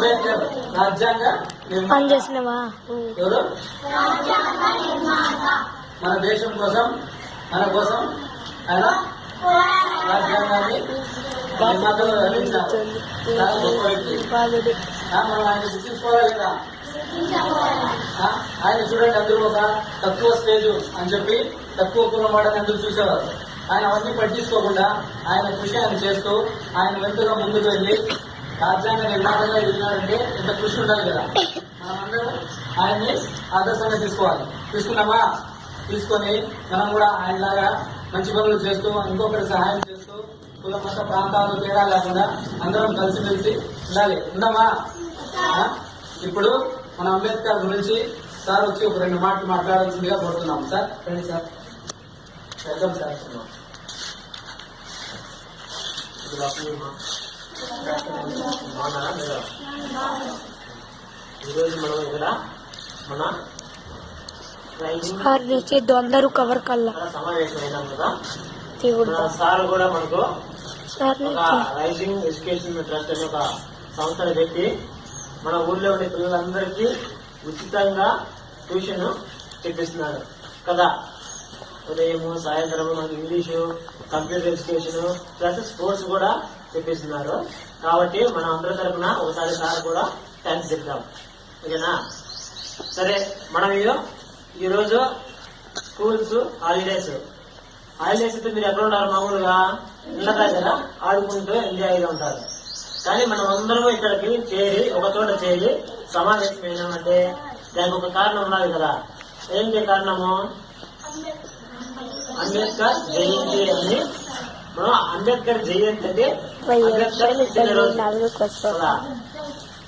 అంబేద్కర్ రాజ్యాంగ పనిచేసినవా ఎవరు మన దేశం కోసం మన కోసం ఆయన రాజ్యాంగాన్ని నిర్మాతలు రచించారు. చాలా గొప్ప వ్యక్తి. మనం ఆయన గుర్తించుకోవాలి కదా. ఆయన చూడండి, అందరూ ఒక తక్కువ స్టేజ్ అని చెప్పి తక్కువ కులం వాడని అందరూ చూసేవారు. ఆయన అవన్నీ పట్టించుకోకుండా ఆయన కృషి ఆయన చేస్తూ ఆయన వెంటగా ముందుకు వెళ్ళి రాజ్యాంగ నిర్మాతగా ఎదిగినారంటే ఇంత కృషి ఉండాలి కదా. మనం అందరం ఆయన్ని ఆదర్శంగా తీసుకున్నామా? తీసుకొని మనం కూడా ఆయనలాగా మంచి పనులు చేస్తూ ఇంకొకరి సహాయం చేస్తూ కుల మత ప్రాంతాలు తేడా లేకుండా అందరం కలిసిమెలిసి ఉందామా? ఇప్పుడు మన అంబేద్కర్ గురించి సార్ వచ్చి ఒక 2 మాటలు మాట్లాడాల్సిందిగా కోరుతున్నాం. సార్ రండి సార్. Welcome sir. ఈరోజు మనం ఇక్కడ మన అందరూ కవర్ కల్లా సమావేశం అయినాం కదా. సార్ కూడా మనకు ఒక రైజింగ్ ఎడ్యుకేషన్ ట్రస్ట్ అనే ఒక సంస్థను పెట్టి మన ఊర్లో ఉండే పిల్లలందరికీ ఉచితంగా ట్యూషన్ చెప్పిస్తున్నారు కదా. ఉదయము సాయంత్రము మనకి English, computer education plus sports కూడా చెప్పిస్తున్నారు. కాబట్టి మనం అందరి తరఫున ఒకసారి సార్ కూడా థ్యాంక్స్ చెప్తాం. ఓకేనా? సరే, మనం ఈరోజు స్కూల్స్ హాలిడేస్ అయితే మీరు ఎక్కడ ఉంటారు? మామూలుగా ఇళ్ళ దగ్గర ఆడుకుంటూ ఎంజాయ్గా ఉంటారు. కానీ మనం అందరం ఇక్కడికి ఒక చోట చేరి సమావేశమైనామంటే దానికి ఒక కారణం ఉన్నది కదా. ఏంటి కారణము? అంబేద్కర్ జయంతి అని. మనం అంబేద్కర్ జయంతి అంటే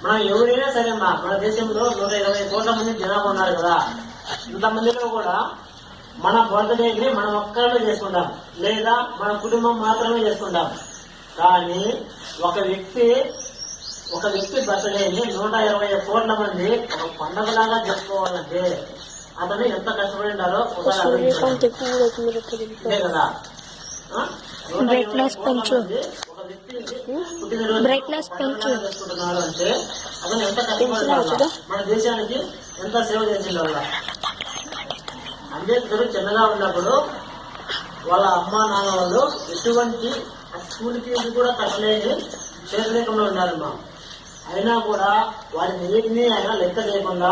మనం ఎవరైనా సరే మన దేశంలో 120 కోట్ల మంది జనాభా ఉన్నారు కదా. ఇంతమందిలో కూడా మన బర్త్డేని మనం ఒక్కరమే చేసుకుంటాం, లేదా మన కుటుంబం మాత్రమే చేసుకుంటాం. కానీ ఒక వ్యక్తి బర్త్డేని 120 కోట్ల మంది ఒక పండుగలాగా జరుపుకోవాలంటే అతను ఎంత కష్టపడి ఉంటారో ఒకసారి కదా. బ్రైట్నెస్ పెంచు చేసుకుంటున్నారు అంటే అతను ఎంత కష్టపడి మన దేశానికి ఎంత సేవ చేసింది. వల్ల అంబేద్కర్ చిన్నగా ఉన్నప్పుడు వాళ్ళ అమ్మా నాన్న వాళ్ళు ఎటువంటి స్కూల్ ఫీజు కూడా కట్టలేని చేతలేకుండా ఉన్నారమ్మా. అయినా కూడా వారిని ఆయన లెక్క చేయకుండా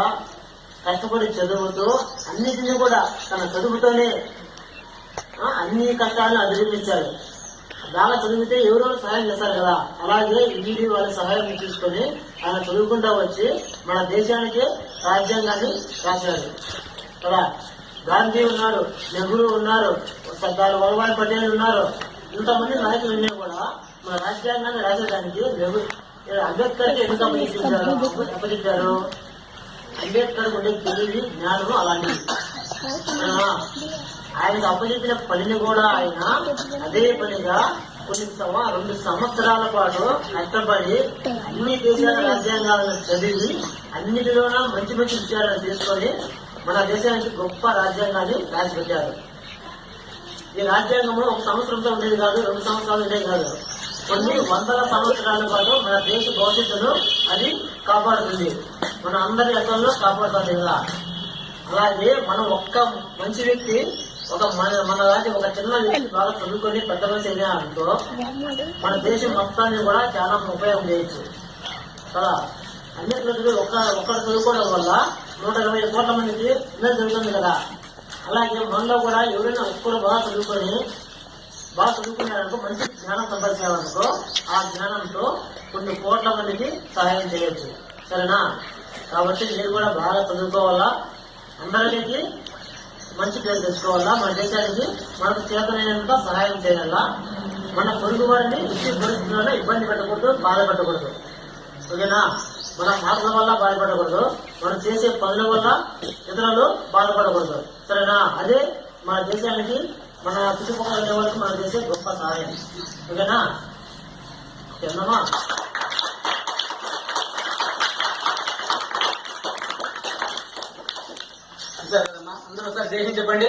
కష్టపడి చదువుతూ అన్నిటినీ కూడా తన చదువుతోనే అన్ని కష్టాలను అధిగమించారు. బాగా చదివితే ఎవరో సహాయం చేస్తారు కదా. అలాగే ఈడీ వాళ్ళ సహాయం తీసుకొని ఆయన చదువుకుంటా వచ్చి మన దేశానికి రాజ్యాంగాన్ని రాశారు కదా. గాంధీ ఉన్నారు, నెహ్రూ ఉన్నారు, సర్దార్ వల్లభాయ్ పటేల్ ఉన్నారు. ఇంతమంది నాయకులు ఉన్నా కూడా మన రాజ్యాంగాన్ని రాసేదానికి అంబేద్కర్కి ఎందుకు అప్పచెప్పారు? అంబేద్కర్ ఉండే తెలివి, జ్ఞానం అలాంటివి. ఆయనకు అప్పచెప్పిన పనిని కూడా ఆయన అదే పనిగా 2 సంవత్సరాల పాటు కష్టపడి అన్ని దేశాల రాజ్యాంగాలను చదివి అన్నిటిలోనూ మంచి మంచి విషయాలను తీసుకొని మన దేశానికి గొప్ప రాజ్యాంగాన్ని రాసిపెట్టారు. ఈ రాజ్యాంగము 1 సంవత్సరంతో ఉండేది కాదు, 2 సంవత్సరాలు ఉండేది కాదు. కొన్ని వందల సంవత్సరాల పాటు మన దేశ భవిష్యత్తును అది కాపాడుతుంది. మన అందరి అసలు కాపాడుతుంది కదా. అలాగే మనం ఒక్క మంచి వ్యక్తి మన లాంటి ఒక చిన్న వ్యక్తి బాగా చదువుకొని పెద్ద మనిషి అయినారనుకో మన దేశం మొత్తాన్ని కూడా చాలా ఉపయోగం చేయొచ్చు కదా. అన్నింటిలో ఒక్కరు చదువుకోవడం వల్ల 120 కోట్ల మందికి ఇలా జరుగుతుంది కదా. అలాగే మనలో కూడా ఎవరైనా ఒక్కరు బాగా చదువుకున్నారనుకో, మంచి జ్ఞానం సంపాదించాలనుకో, ఆ జ్ఞానంతో కొన్ని కోట్ల మందికి సహాయం చేయొచ్చు. సరేనా? కాబట్టి మీరు కూడా బాగా చదువుకోవాలా, అందరికీ మంచి పేరు తెచ్చుకోవాలా, మన దేశానికి మనకు చేతనైనంత సహాయం చేయాలా, మన పొరుగు వారిని ఇచ్చి పరిస్థితుల్లో ఇబ్బంది పెట్టకూడదు, బాధపెట్టకూడదు. ఓకేనా? మన మాటల వల్ల బాధపడకూడదు, మనం చేసే పనుల వల్ల ఇతరులు బాధపడకూడదు. సరేనా? అదే మన దేశానికి, మన చుట్టుపక్కల ఉండే వాళ్ళకి మనం చేసే గొప్ప సహాయం. ఓకేనా? చెందమా? అందరూ ఒకసారి జై హింద్ చెప్పండి.